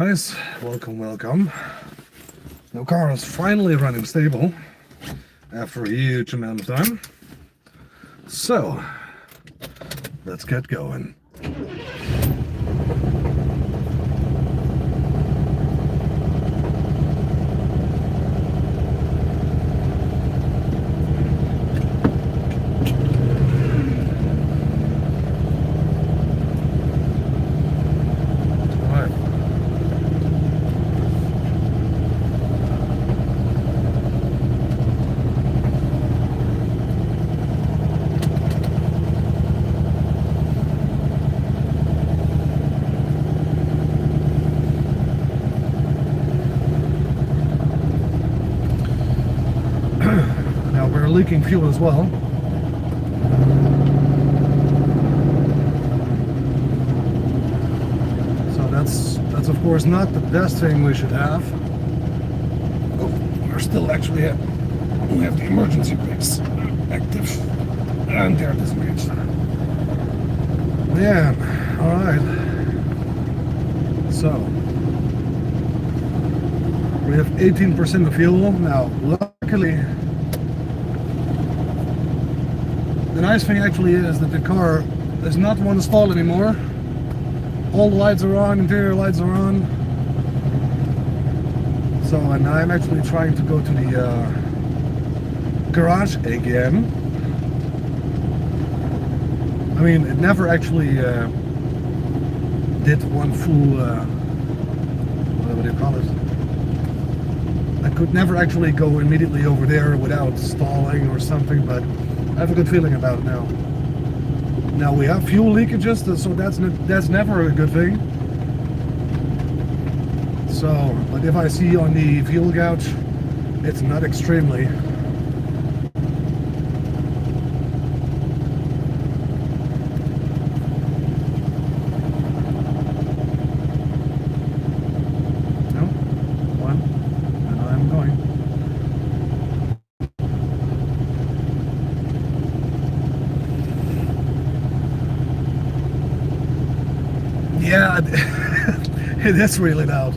Guys, welcome. The car is finally running stable after a huge amount of time. So, let's get going. Now we're leaking fuel as well. So that's of course not the best thing we should have. Oh, we're still actually we have the emergency brakes active and they're disengaged. Yeah, alright. So we have 18% of fuel. Now luckily the nice thing actually is that the car does not want to stall anymore. All the lights are on, interior lights are on. So, and I'm actually trying to go to the garage again. I mean, it never actually did one full, what do you call it? I could never actually go immediately over there without stalling or something, but I have a good feeling about it now. Now we have fuel leakages, so that's never a good thing. So, but if I see on the fuel gauge, it's not extremely. No, one, and I'm going. Yeah, it is really loud.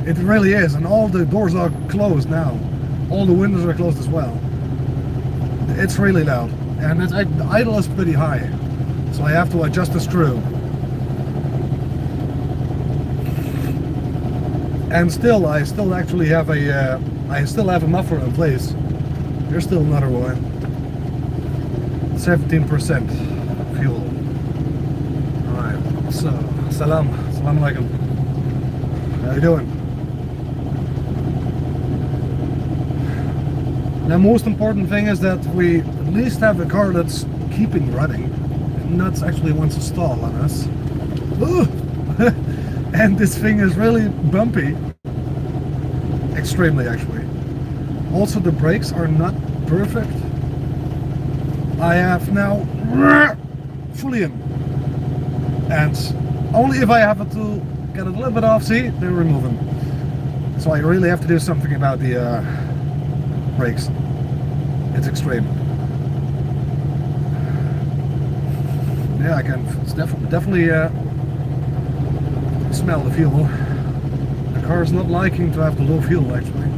It really is, and all the doors are closed now. All the windows are closed as well. It's really loud, and the idle is pretty high, so I have to adjust the screw. And still, I still actually have a muffler in place. There's still another one. 17% fuel. All right, so. Salam alaikum. How you doing? The most important thing is that we at least have a car that's keeping running and not actually wants to stall on us. And this thing is really bumpy. Extremely, actually. Also, the brakes are not perfect. I have now fully in. And only if I have to get it a little bit off, see, they remove them. So I really have to do something about the brakes. It's extreme. Yeah, I can definitely smell the fuel. The car is not liking to have the low fuel, actually.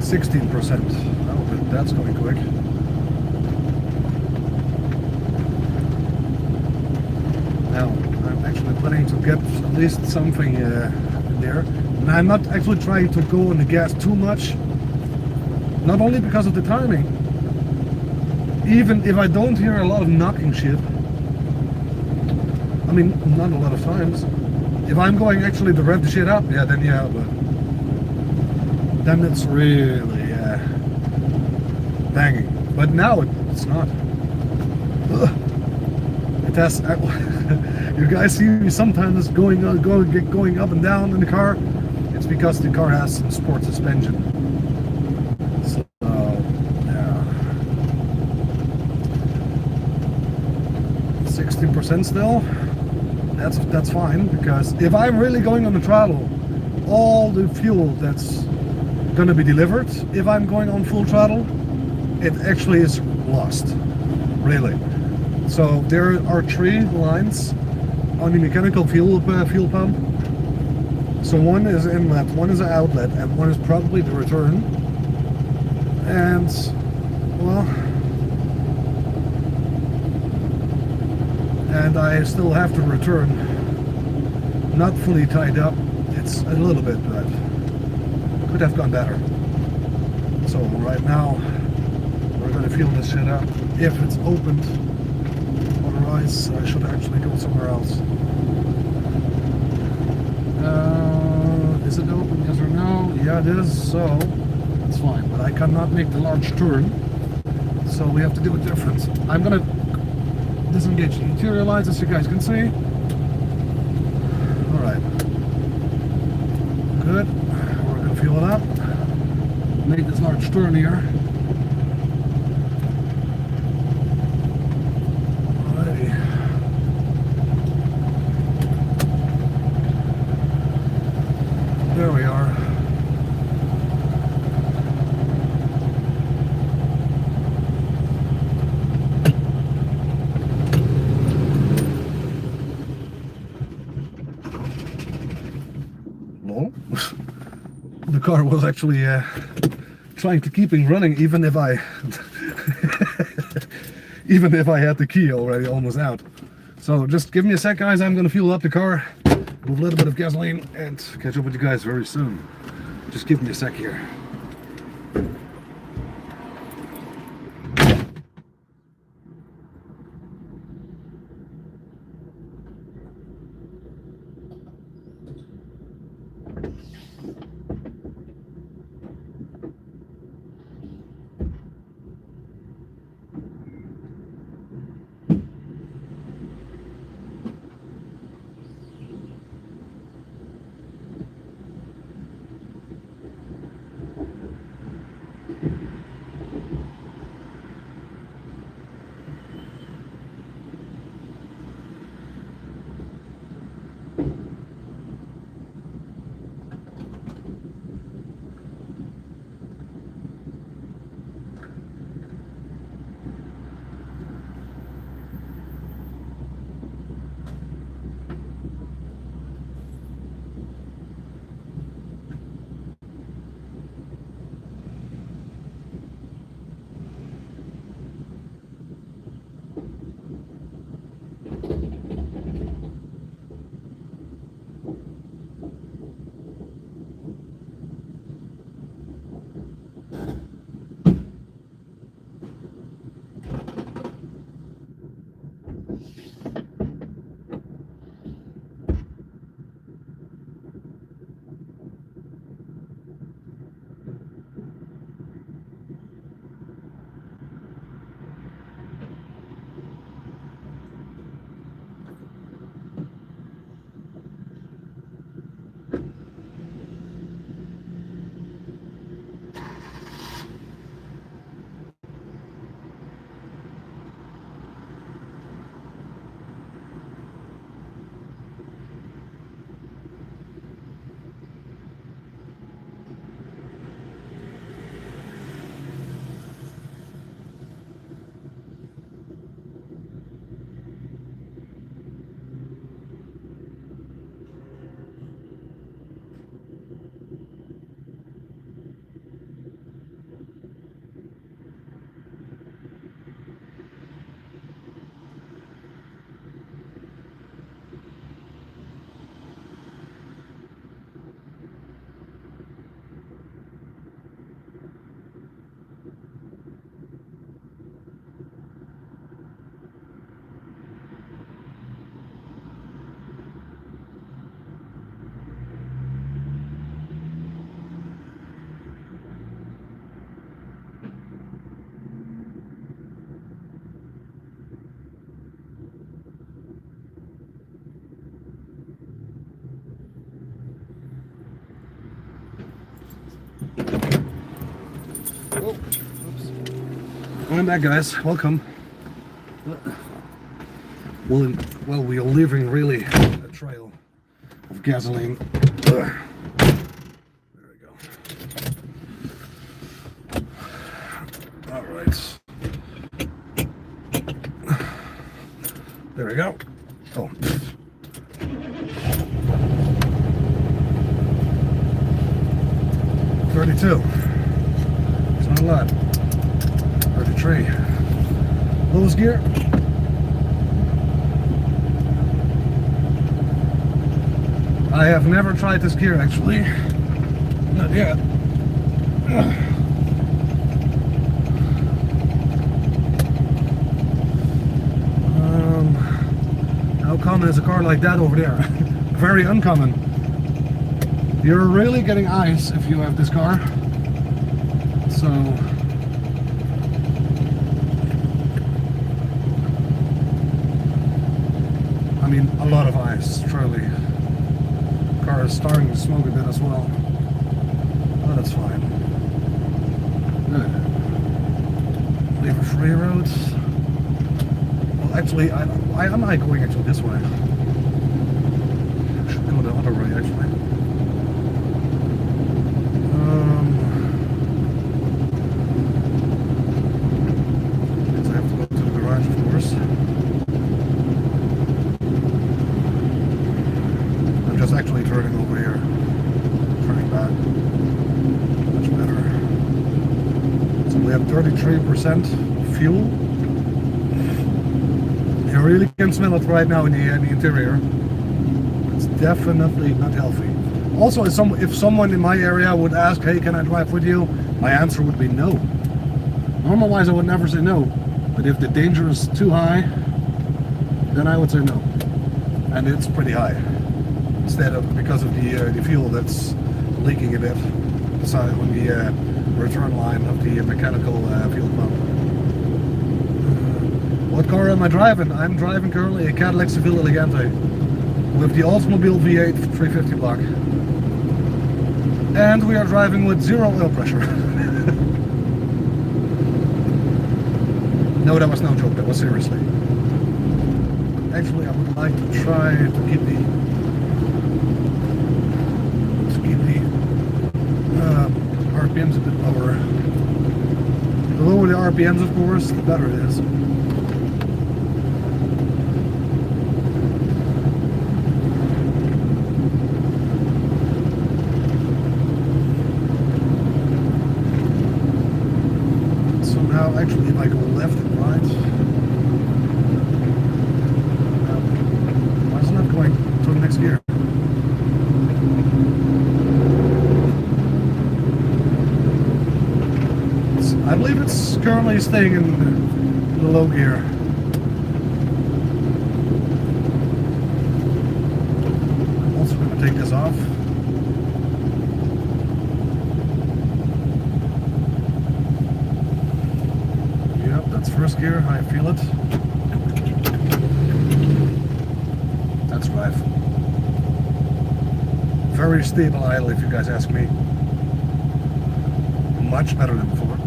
%16%. Oh, that's going quick. Now, I'm actually planning to get at least something in there. And I'm not actually trying to go on the gas too much. Not only because of the timing. Even if I don't hear a lot of knocking shit. I mean, not a lot of times. If I'm going actually to rev the shit up, yeah, then yeah, but then it's really banging. But now it's not. Ugh. It has. You guys see me sometimes going up and down in the car. It's because the car has some sport suspension. So yeah, 16% still. That's fine, because if I'm really going on the throttle, all the fuel that's gonna be delivered, if I'm going on full throttle, it actually is lost. Really. So there are 3 lines on the mechanical fuel pump. So one is inlet, one is an outlet, and one is probably the return. And well, and I still have the return not fully tied up. It's a little bit, but could have gone better. So right now we're going to feel this shit out if it's opened. Otherwise I should actually go somewhere else. Is it open, yes or no? Yeah, it is, so that's fine, but I cannot make the large turn, so we have to do it different. I'm gonna disengage the interior lights, as you guys can see. Alright, good. We're gonna fuel it up, make this large turn here. There we are. No. The car was actually trying to keep running, even if I even if I had the key already almost out. So just give me a sec, guys. I'm gonna fuel up the car, move a little bit of gasoline, and catch up with you guys very soon. Just give me a sec here. Oh, oops. I'm back, guys. Welcome. Well, we are leaving really a trail of gasoline. There we go. All right. There we go. Oh. $32. It's not a lot. 33. Lowest gear. I have never tried this gear actually. Not yet. How common is a car like that over there? Very uncommon. You're really getting ice if you have this car. So I mean, a lot of ice, truly. Car is starting to smoke a bit as well. Oh, that's fine. Good. Leave a free road. Well, actually, I am going actually this way. I should go the other way, actually. Means I have to go to the garage, of course. I'm just actually turning over here. Turning back. Much better. So we have 33% fuel. You really can smell it right now in the interior. It's definitely not healthy. Also, if someone in my area would ask, hey, can I drive with you? My answer would be no. Normal-wise, I would never say no. But if the danger is too high, then I would say no. And it's pretty high. Instead of, because of the fuel that's leaking a bit. So on the return line of the mechanical fuel pump. What car am I driving? I'm driving currently a Cadillac Seville Elegante with the Oldsmobile V8 350 block. And we are driving with 0 oil pressure. No, that was no joke, that was seriously. Actually, I would like to try to keep the RPMs a bit lower. The lower the RPMs, of course, the better it is. Actually, if I go left and right, why is it not going to the next gear? I believe it's currently staying in the low gear. I'm also going to take this off. First gear, I feel it. That's right. Very stable idle, if you guys ask me. Much better than before.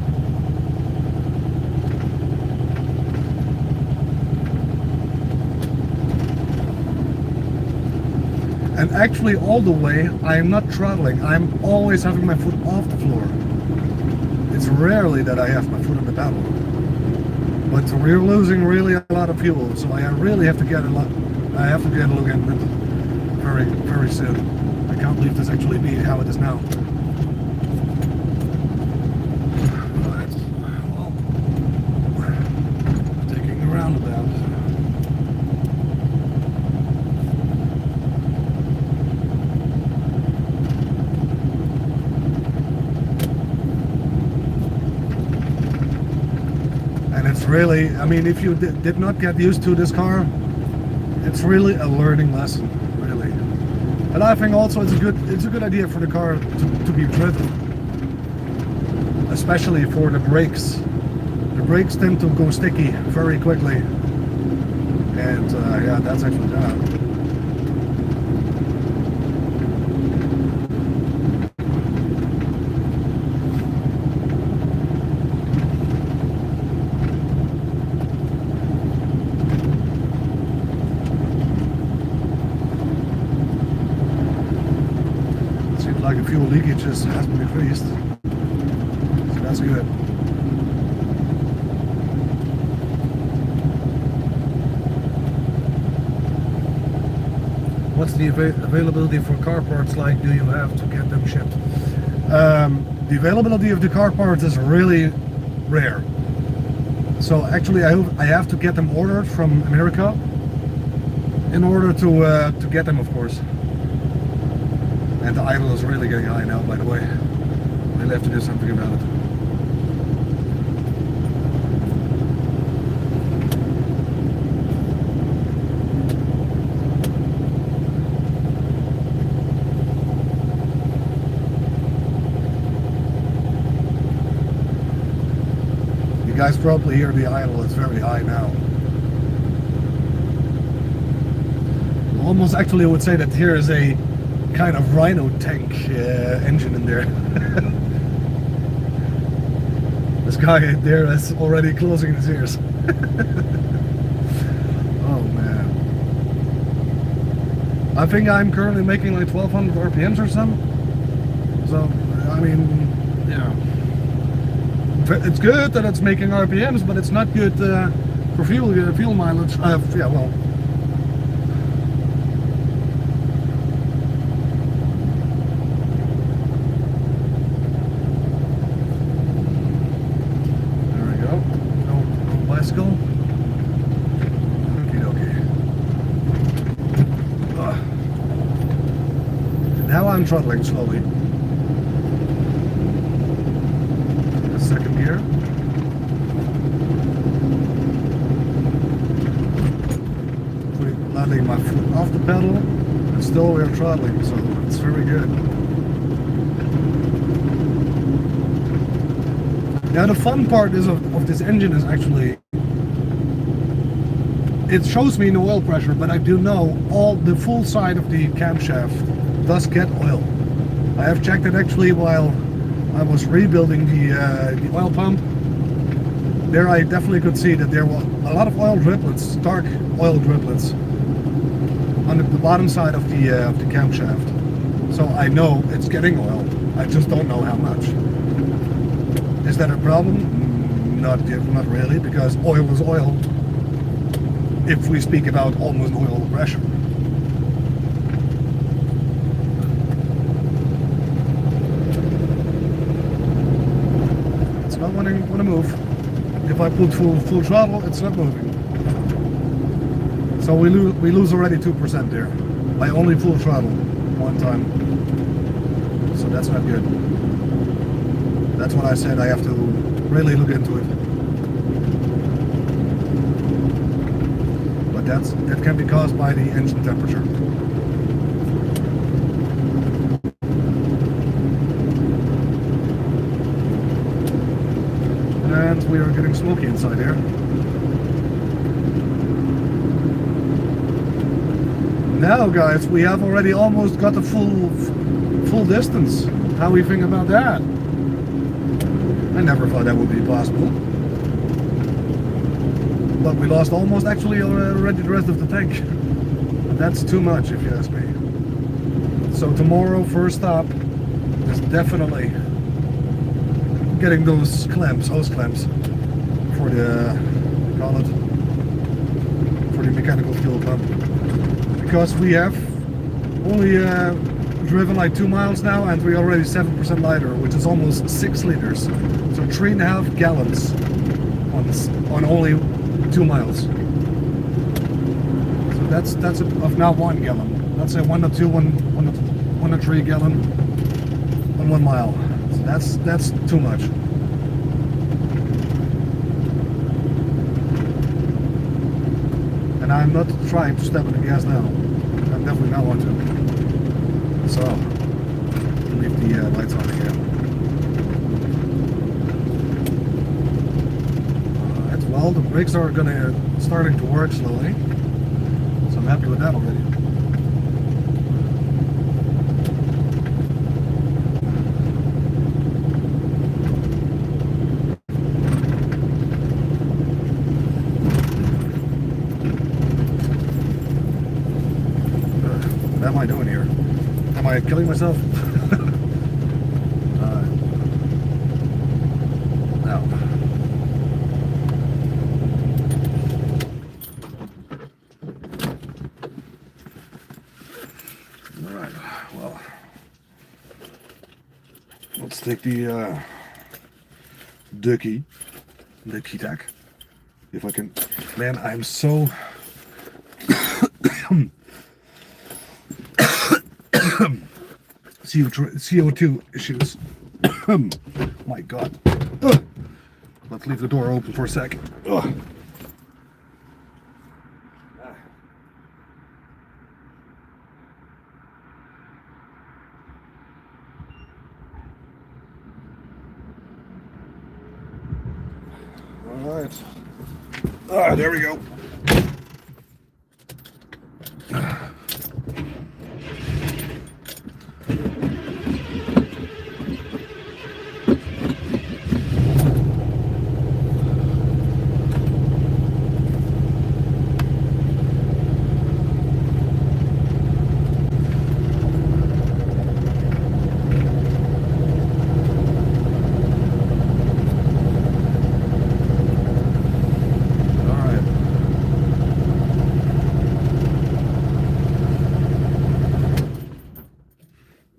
And actually, all the way, I am not throttling. I'm always having my foot off the floor. It's rarely that I have my foot on the pedal. But we're losing really a lot of fuel, so I really have to get a look at it very, very soon. I can't leave this actually be how it is now. Right. Well, taking a roundabout. Really, I mean, if you did not get used to this car, it's really a learning lesson, really. And I think also it's a good idea for the car to be driven, especially for the brakes. The brakes tend to go sticky very quickly, and yeah, that's actually that. Like a fuel leakage has been increased, so that's good. what's the availability for car parts like? Do you have to get them shipped? The availability of the car parts is really rare. So actually I have to get them ordered from America in order to get them, of course. And the idle is really getting high now, by the way. We'll have to do something about it. You guys probably hear the idle, it's very high now. Almost actually I would say that here is a kind of Rhino tank engine in there. This guy there is already closing his ears. Oh man. I think I'm currently making like 1200 RPMs or something. So, I mean, yeah. It's good that it's making RPMs, but it's not good for fuel mileage. Yeah, well. Bicycle. Okie dokie. Now I'm throttling slowly. Second gear. Landing my foot off the pedal, and still we're throttling, so it's very good. Now the fun part is of this engine is actually, it shows me no oil pressure, but I do know the full side of the camshaft does get oil. I have checked it actually while I was rebuilding the oil pump. There I definitely could see that there were a lot of oil driplets, dark oil driplets, on the bottom side of the camshaft. So I know it's getting oil. I just don't know how much. Is that a problem? Not really, because oil is oil. If we speak about almost oil pressure. It's not wanting to move. If I put full throttle, it's not moving. So we lose already 2% there by only full throttle one time. So that's not good. That's what I said. I have to really look into it. But that can be caused by the engine temperature. And we are getting smoky inside here. Now guys, we have already almost got the full distance. How do we think about that? I never thought that would be possible. But we lost almost actually already the rest of the tank. That's too much if you ask me. So tomorrow, first stop is definitely getting those clamps, hose clamps, for the, call it, for the mechanical fuel pump. Because we have only driven like 2 miles now, and we're already 7% lighter, which is almost 6 liters. So 3.5 gallons on only 2 miles. So that's of now 1 gallon. Let's say 1 to 3 gallon on 1 mile. So that's too much. And I'm not trying to step on the gas now. I definitely not want to. So leave the lights on again. Well, the brakes are starting to work slowly, so I'm happy with that already. What am I doing here? Am I killing myself? No. Alright, well, let's take the Dutchy, the cadillac. If I can, man, I'm so CO2 issues. My God. Ugh. Let's leave the door open for a sec. Ugh. All right. Ah, there we go.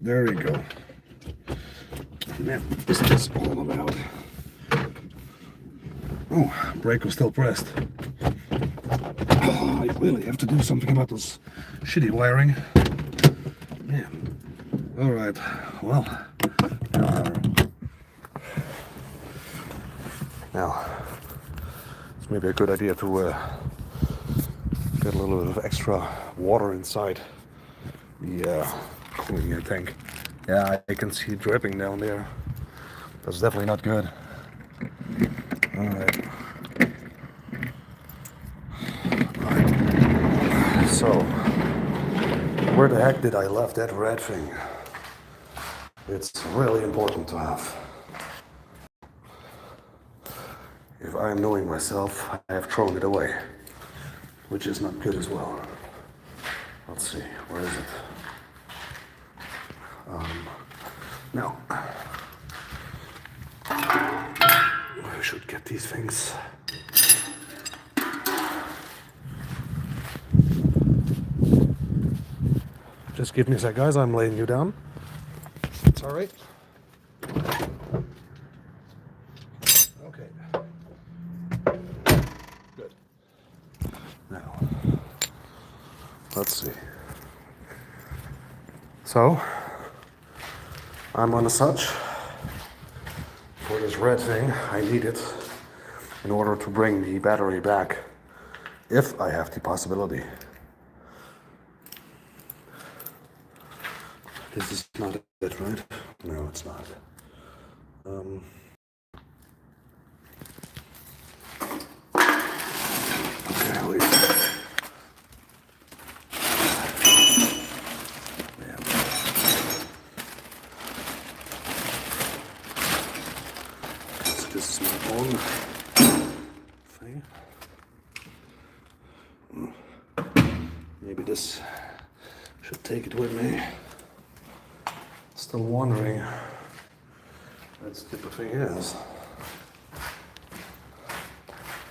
There we go. Man, what's this all about? Oh, brake was still pressed. Oh, I really have to do something about this shitty wiring. Man. Alright, well. Now, it's maybe a good idea to get a little bit of extra water inside the cooling air tank. Yeah, I can see it dripping down there. That's definitely not good. Alright. So, where the heck did I left that red thing? It's really important to have. If I am knowing myself, I have thrown it away, which is not good as well. Let's see, where is it? No. I should get these things. Just give me a sec, guys. I'm laying you down. It's all right. Okay. Good. Now, let's see. So, I'm on a such for this red thing. I need it in order to bring the battery back, if I have the possibility. This is not it, right? No, it's not. Okay, wait. This is my own thing. Maybe this should take it with me. Still wondering where this type of thing is.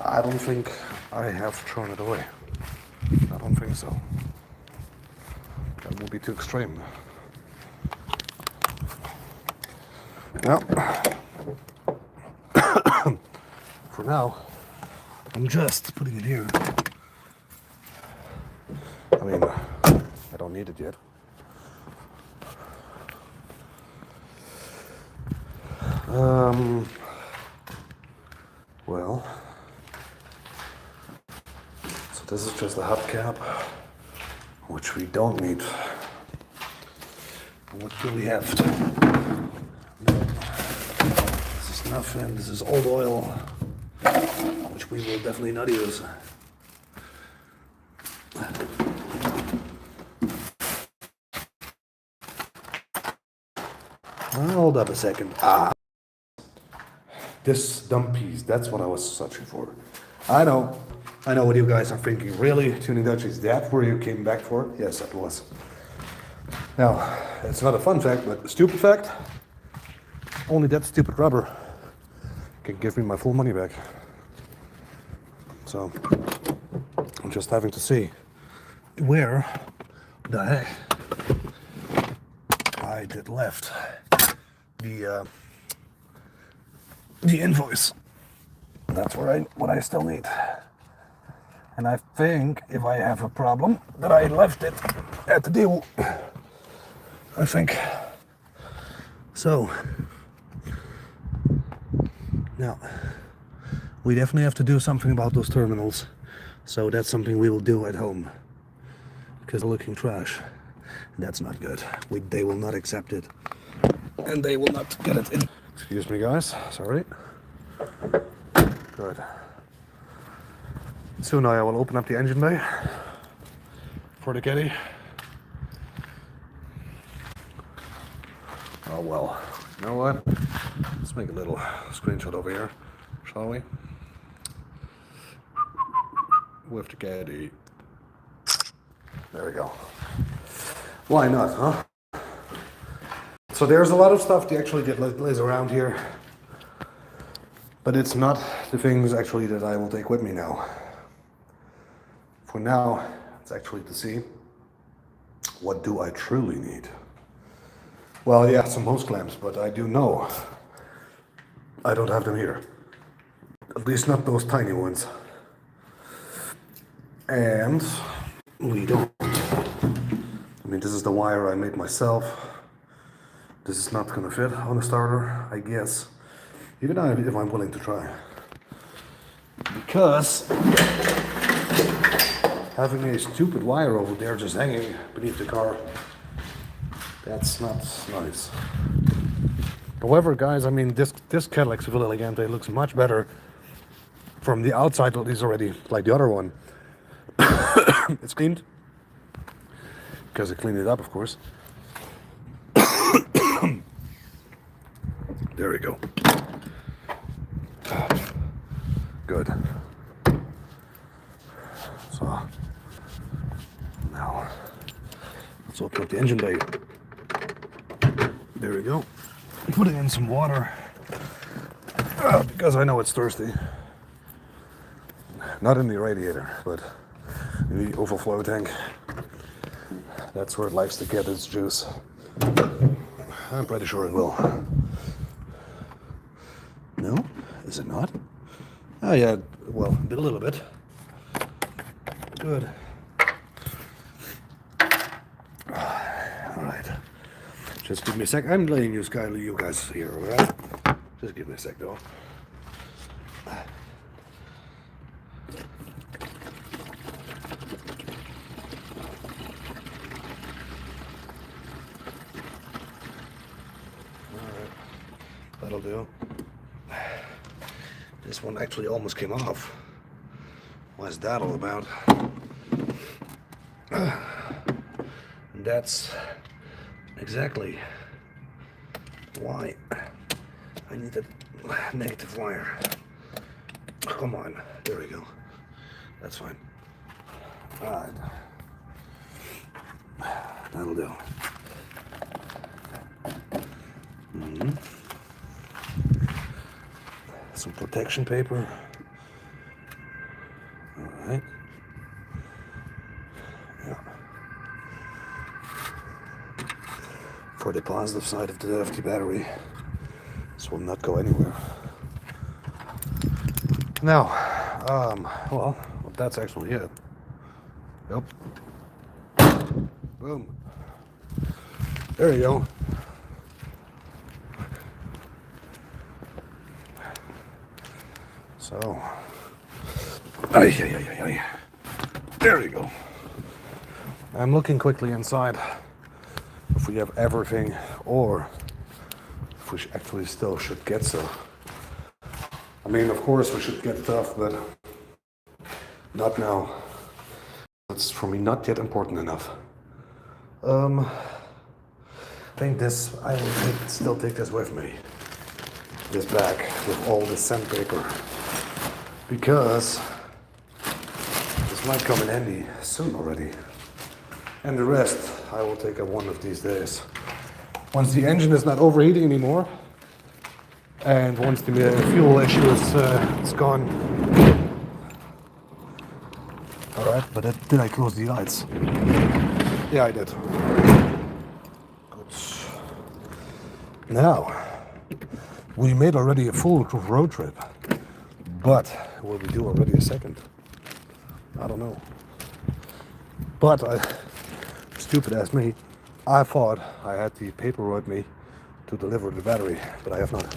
I don't think I have thrown it away. I don't think so. That would be too extreme. Well, for now, I'm just putting it here. I mean, I don't need it yet. Well, so this is just a hubcap, which we don't need. What do we have? This is nothing. This is old oil, which we will definitely not use. Hold up a second. This dumb piece, that's what I was searching for. I know what you guys are thinking. Really, Tuning Dutchy, is that where you came back for? Yes, it was. Now, it's not a fun fact, but a stupid fact. Only that stupid rubber can give me my full money back. So, I'm just having to see where the heck I did left the invoice. That's what I still need. And I think if I have a problem that I left it at the deal. I think. So now we definitely have to do something about those terminals. So that's something we will do at home. Because they're looking trash. That's not good. They will not accept it. And they will not get it in. Excuse me guys, sorry. Good. Soon I will open up the engine bay for the caddy. Oh well, you know what? Let's make a little screenshot over here, shall we? With the caddy. There we go. Why not, huh? So there's a lot of stuff that actually lays around here. But it's not the things actually that I will take with me now. For now, it's actually to see what do I truly need. Well, yeah, some hose clamps, but I do know I don't have them here. At least not those tiny ones. And we don't. I mean, this is the wire I made myself. This is not gonna fit on a starter, I guess. Even if I'm willing to try. Because having a stupid wire over there just hanging beneath the car, that's not nice. However, guys, I mean, this Cadillac Seville Elegante looks much better from the outside, at least already, like the other one. It's cleaned. Because I cleaned it up, of course. There we go. Good. So, now, let's open up the engine bay. There we go. Putting in some water. Because I know it's thirsty. Not in the radiator, but in the overflow tank. That's where it likes to get its juice. I'm pretty sure it will. No? Is it not? Oh yeah, well, a little bit. Good. Alright. Just give me a sec. I'm letting you guys here, alright? Just give me a sec though. Alright. That'll do. This one actually almost came off. What's that all about? That's exactly why I need a negative wire. Come on, there we go. That's fine. Alright. That'll do. Some protection paper. Alright. Yeah. For the positive side of the battery. This will not go anywhere. Now, well, that's actually it. Yep. Boom. There you go. So, there you go. I'm looking quickly inside if we have everything or if we actually still should get stuff. I mean, of course we should get stuff, but not now. That's for me not yet important enough. I think this, I will still take this with me. This bag with all the sandpaper. Because this might come in handy soon already. And the rest I will take up one of these days. Once the engine is not overheating anymore, and once the fuel issue is gone. Alright, but did I close the lights? Yeah, I did. Good. Now, we made already a full road trip, but will we do already a second? I don't know. But stupid as me, I thought I had the paperwork me to deliver the battery, but I have not.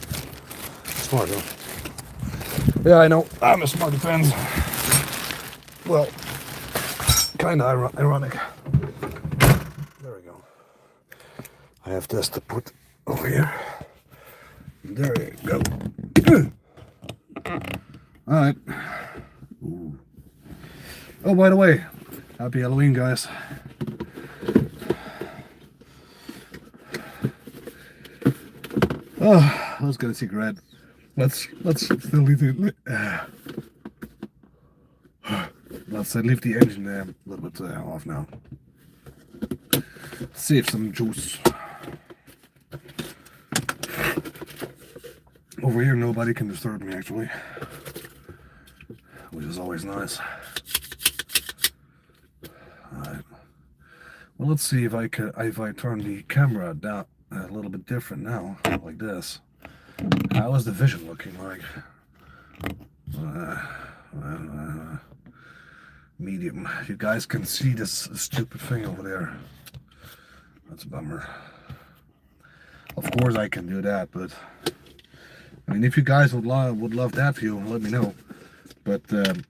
Smart, huh? Yeah, I know. I'm a smarty pants. Well, kind of ironic. There we go. I have this to put over here. There you go. All right. Ooh. Oh, by the way, happy Halloween, guys. Oh, let's get a cigarette. Let's still leave the let's leave the engine a little bit off now. Save some juice. Over here, nobody can disturb me actually, which is always nice. All right. Well, let's see if I turn the camera down a little bit different now, like this. How is the vision looking like? Medium. You guys can see this stupid thing over there. That's a bummer. Of course I can do that, but I mean, if you guys would love that view, let me know. But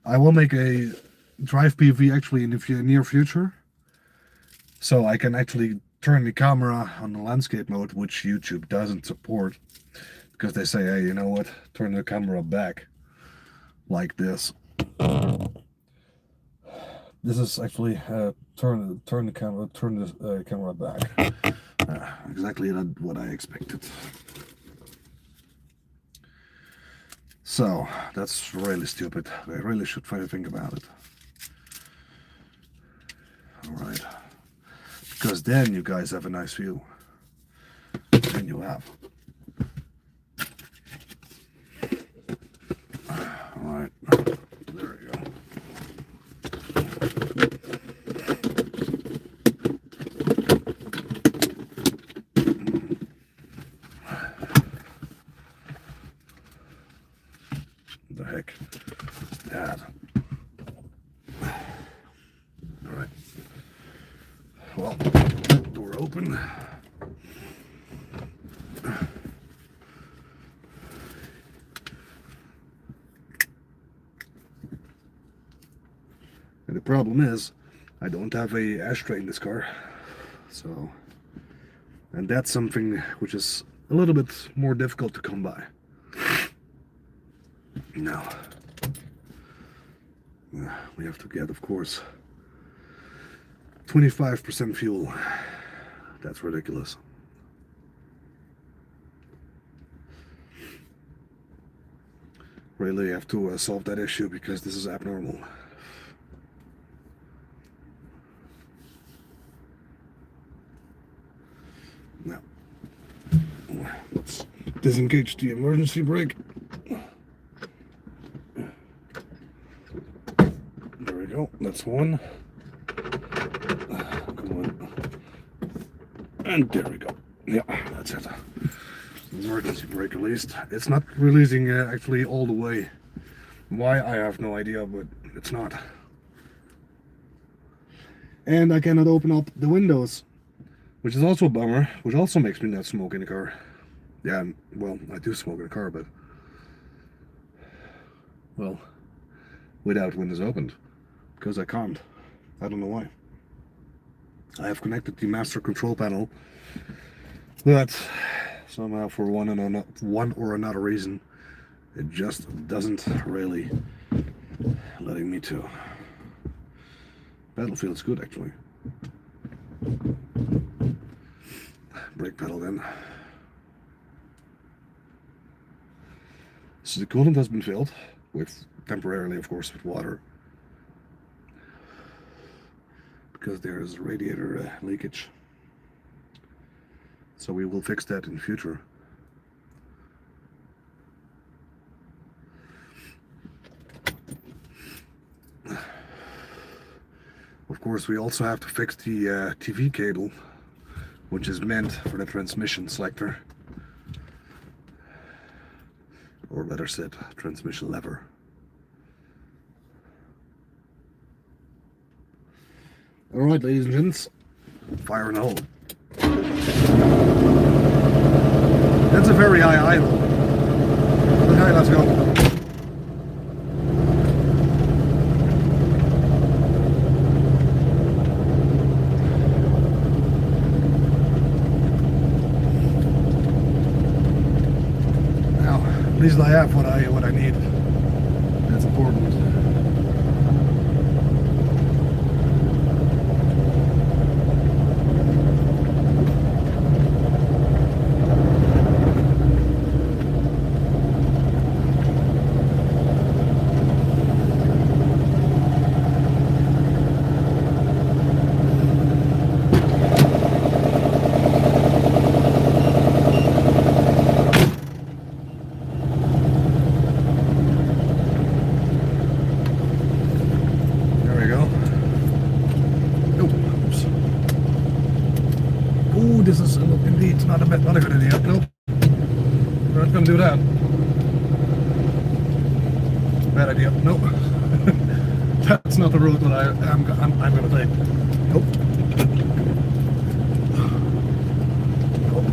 I will make a drive PV actually in the near future, so I can actually turn the camera on the landscape mode, which YouTube doesn't support, because they say, hey, you know what, turn the camera back like this. This is actually turn the camera back. Exactly what I expected. So that's really stupid. I really should try to think about it. All right, because then you guys have a nice view. And you have. All right, there we go. The heck, that. All right. Well, door open. And the problem is, I don't have a ashtray in this car, so, and that's something which is a little bit more difficult to come by. Now, we have to get, of course, 25% fuel. That's ridiculous. Really have to solve that issue, because this is abnormal. Now, let's disengage the emergency brake. There we go, that's one. Come on. And there we go. Yeah, that's it. Emergency brake released. It's not releasing actually all the way. Why, I have no idea, but it's not. And I cannot open up the windows, which is also a bummer, which also makes me not smoke in the car. Yeah, well, I do smoke in the car, but, well, without windows opened, because I can't. I don't know why. I have connected the master control panel, but somehow, for one or another reason, it just doesn't really letting me to. Pedal feels good actually. Brake pedal then. So the coolant has been filled with, temporarily of course, with water, because there is radiator leakage. So we will fix that in the future. Of course, we also have to fix the TV cable, which is meant for the transmission selector. or better said, transmission lever. Alright, ladies and gents, fire in the hole. That's a very high idle. Okay, let's go. Now, at least I have what I need. That's important. This is indeed not a good idea. Nope. We're not going to do that. Bad idea. Nope. That's not the route that I'm going to take. Nope. Nope.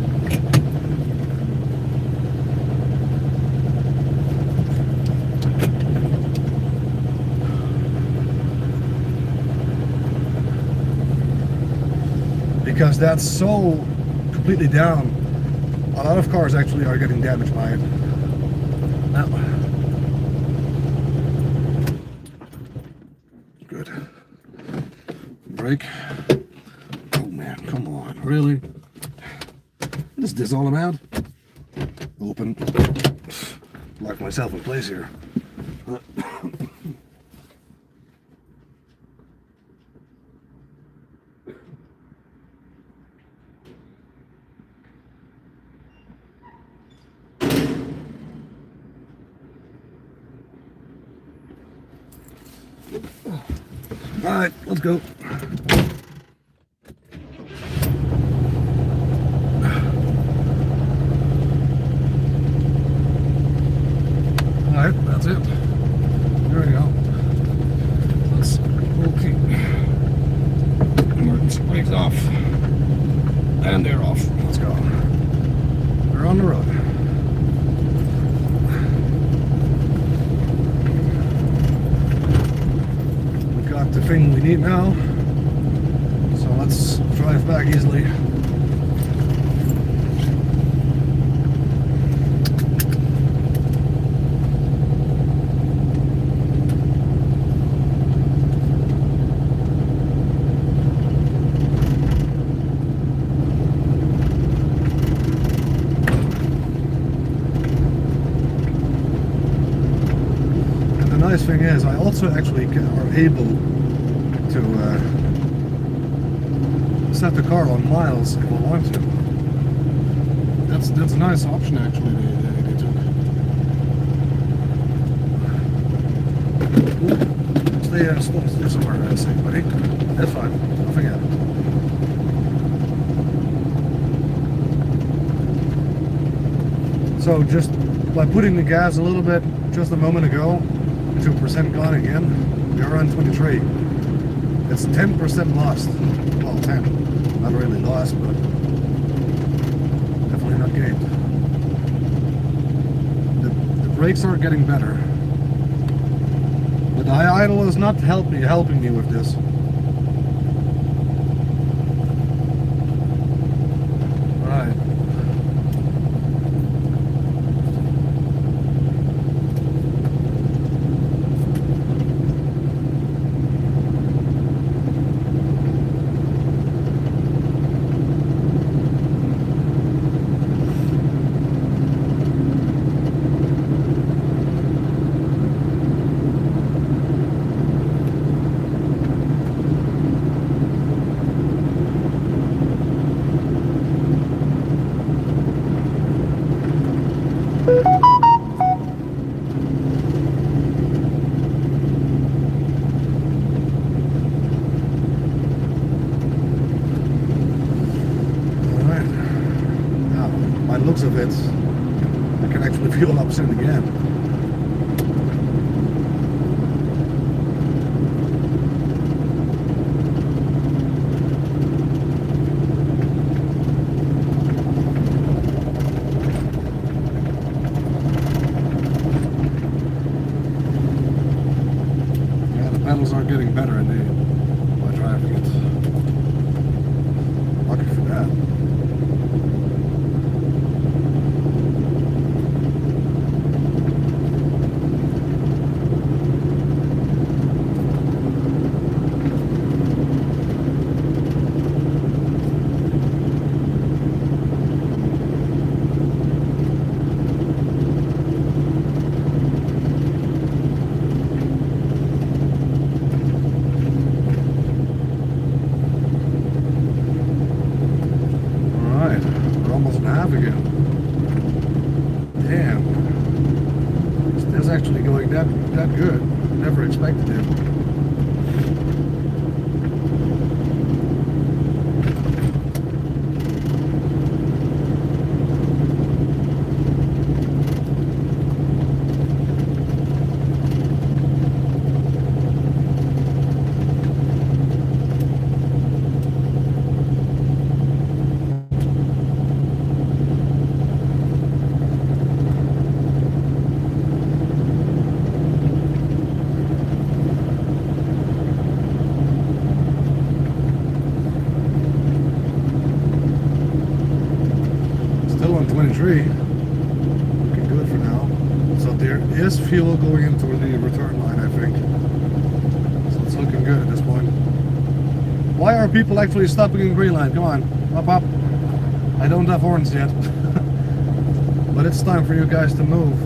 Because that's so completely down. A lot of cars actually are getting damaged by it. Now, good. Brake. Oh man, come on, really? What is this all about? Open. Lock myself in place here. Alright, let's go. Alright, that's it. There we go. Let's pull the emergency brakes off. And they're off. Let's go. We're on the road. The thing we need now, so let's drive back easily. And the nice thing is, I also actually are able to set the car on miles if I want to. That's a nice option actually they took. Stay somewhere safe, buddy. That's fine. I'll forget it. So just by putting the gas a little bit just a moment ago, 2% gone again, we are on 23. It's 10% lost. Well, 10. Not really lost, but definitely not gained. The brakes are getting better. But the high idle is not helping me with this. Right. Looks of it, I can actually fuel up soon again. Yeah, the pedals are getting better indeed by driving it. Lucky for that. Again. Damn. It's actually going that good. Never expected it. Still on 23. Looking good for now. So there is fuel going into the return line, I think. So it's looking good at this point. Why are people actually stopping in green line? Come on, up. I don't have horns yet. But it's time for you guys to move.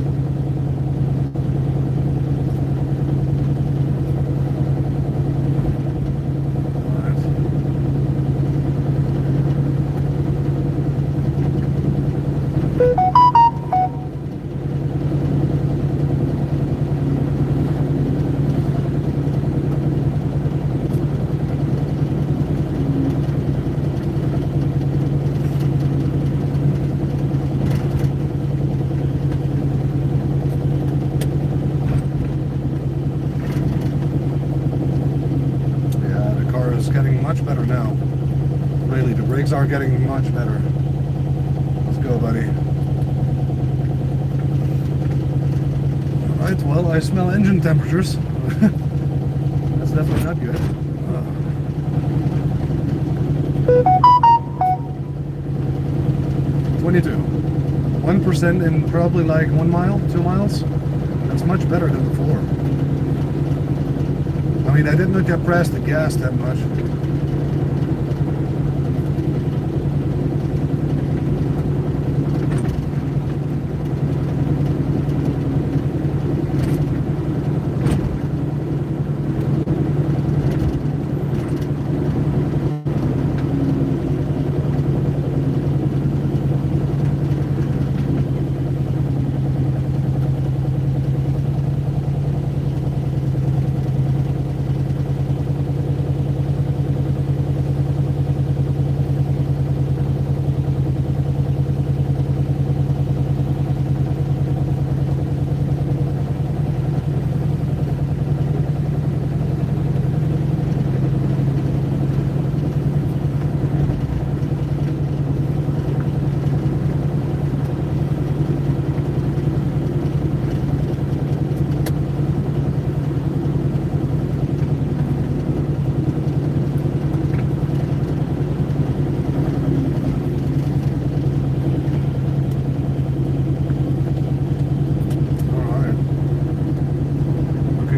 Getting much better now. Really, the brakes are getting much better. Let's go, buddy. Alright, well, I smell engine temperatures. That's definitely not good. 22. 1% in probably like 1 mile, 2 miles. That's much better than before. I mean, I did not get pressed the gas that much.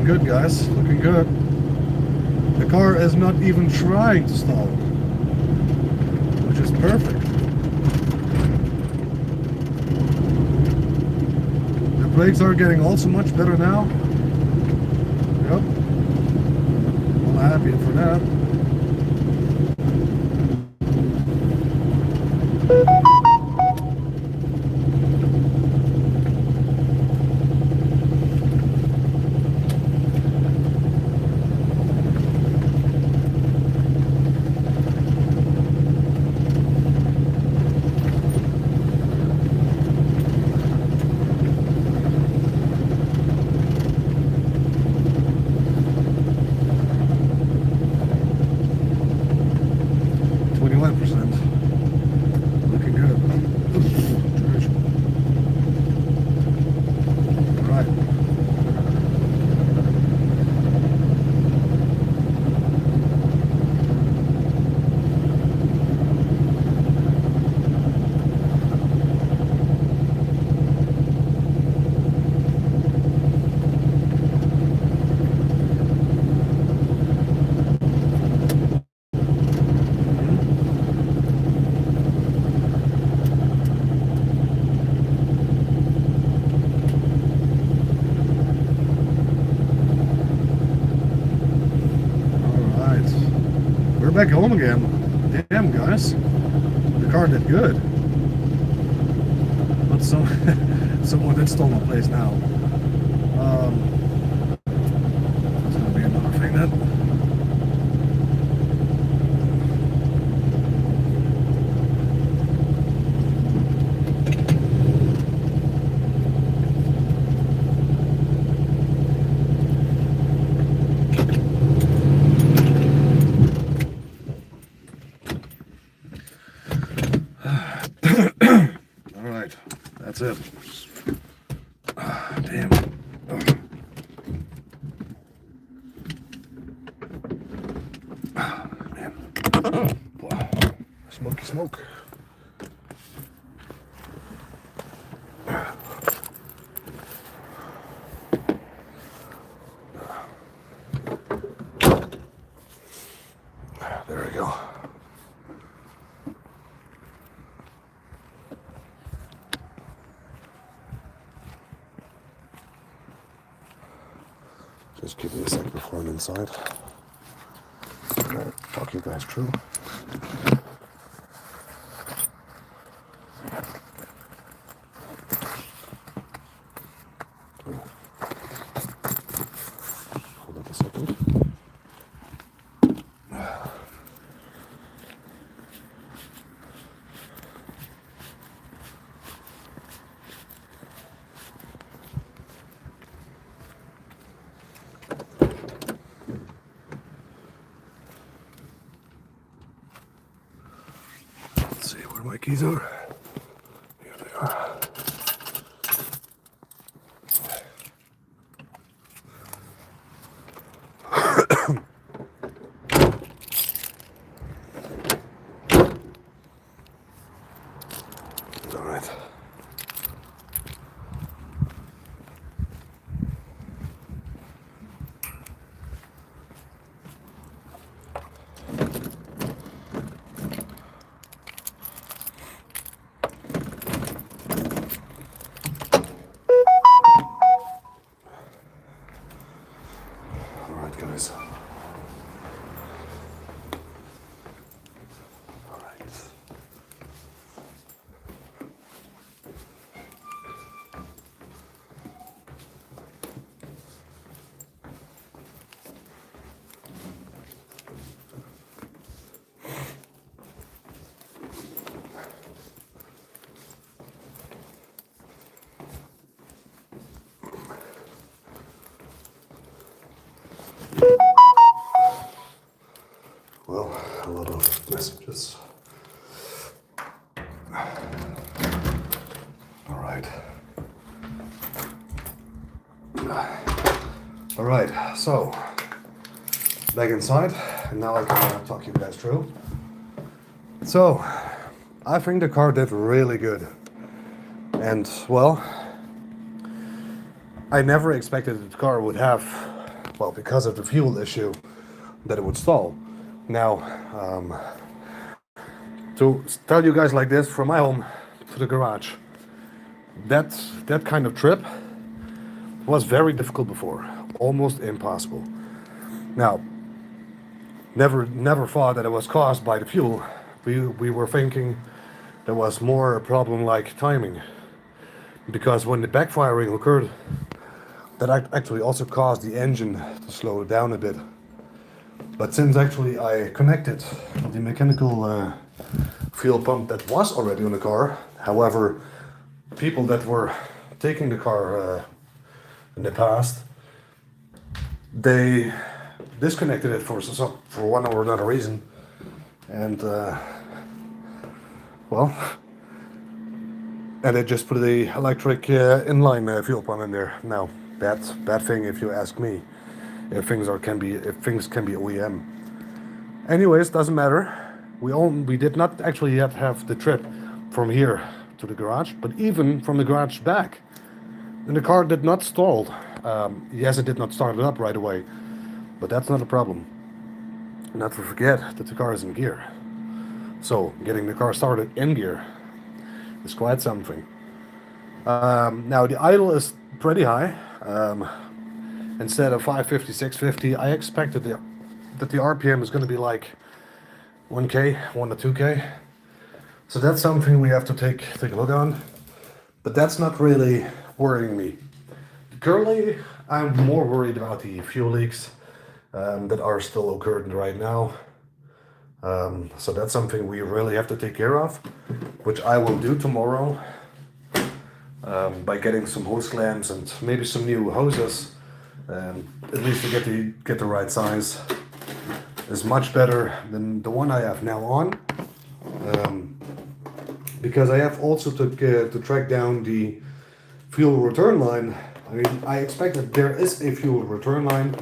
Good, guys, looking good. The car is not even trying to stall, which is perfect. The brakes are getting also much better now. Yep, I'm happy for that. 21%. Looking good. Right. We're back home again. Damn, guys. The car did good. But someone did stole my place now. That's gonna be another thing then. Alright, that's it. Damn. Man. Wow. Smoky smoke. There we go. Just give me a sec before I'm inside. I'll talk you guys through. Hold on a second. Let's see where my keys are. Here they are. All right. Guys. All right. Well, a lot of messages. All right. All right, so back inside, and now I can talk you guys through. So, I think the car did really good. And, well, I never expected that the car would have, well, because of the fuel issue, that it would stall. Now, to tell you guys like this, from my home to the garage, that kind of trip was very difficult before, almost impossible. Now, never thought that it was caused by the fuel. We were thinking there was more a problem like timing, because when the backfiring occurred, that actually also caused the engine to slow down a bit. But since actually I connected the mechanical fuel pump that was already on the car, however, people that were taking the car in the past, they disconnected it for one or another reason, and well, and they just put the electric inline fuel pump in there. Now, bad thing if you ask me. If things can be OEM. Anyways, doesn't matter. We did not actually yet have the trip from here to the garage, but even from the garage back, and the car did not stall. Yes, it did not start it up right away, but that's not a problem. Not to forget that the car is in gear. So getting the car started in gear is quite something. Now the idle is pretty high. Instead of 550, 650, I expected that the RPM is going to be like 1K, 1 to 2K. So that's something we have to take a look on. But that's not really worrying me. Currently, I'm more worried about the fuel leaks that are still occurring right now. So that's something we really have to take care of, which I will do tomorrow by getting some hose clamps and maybe some new hoses. At least to get the right size is much better than the one I have now on, because I have also to track down the fuel return line. I mean, I expect that there is a fuel return line.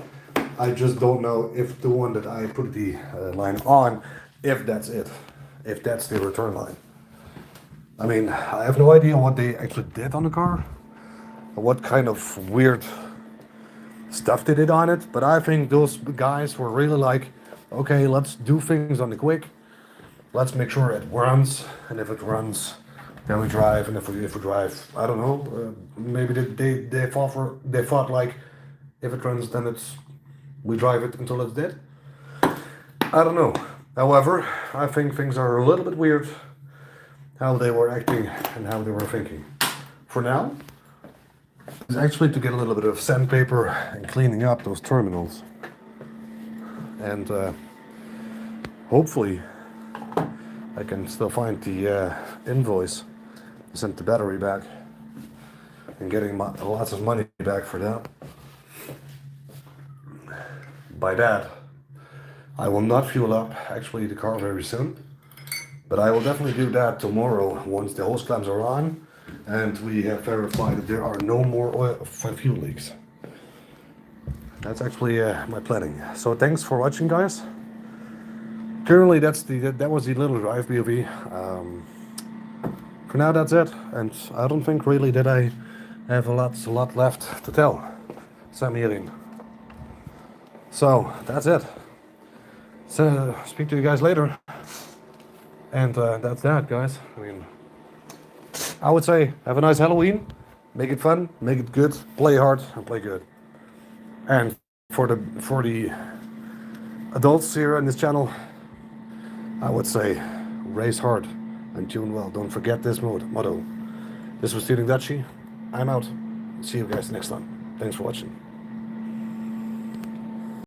I just don't know if the one that I put the line on, if that's it, if that's the return line. I mean, I have no idea what they actually did on the car, what kind of weird stuff they did on it, but I think those guys were really like, okay, let's do things on the quick, let's make sure it runs, and if it runs, then we drive, and if we drive, I don't know, maybe they thought like, if it runs, then we drive it until it's dead. I don't know. However, I think things are a little bit weird how they were acting and how they were thinking. For now, is actually to get a little bit of sandpaper and cleaning up those terminals, and hopefully I can still find the invoice to send the battery back and getting lots of money back for that. By that, I will not fuel up actually the car very soon, but I will definitely do that tomorrow once the hose clamps are on and we have verified that there are no more fuel leaks. That's actually my planning. So thanks for watching, guys. Currently, that was the little drive POV. For now, that's it, and I don't think really that I have a lot left to tell. Sam hierin. So that's it. So speak to you guys later, and that's that, guys. I mean, I would say have a nice Halloween, make it fun, make it good, play hard and play good. And for the adults here on this channel, I would say race hard and tune well. Don't forget this motto. This was Tuning Dutchy. I'm out. See you guys next time. Thanks for watching.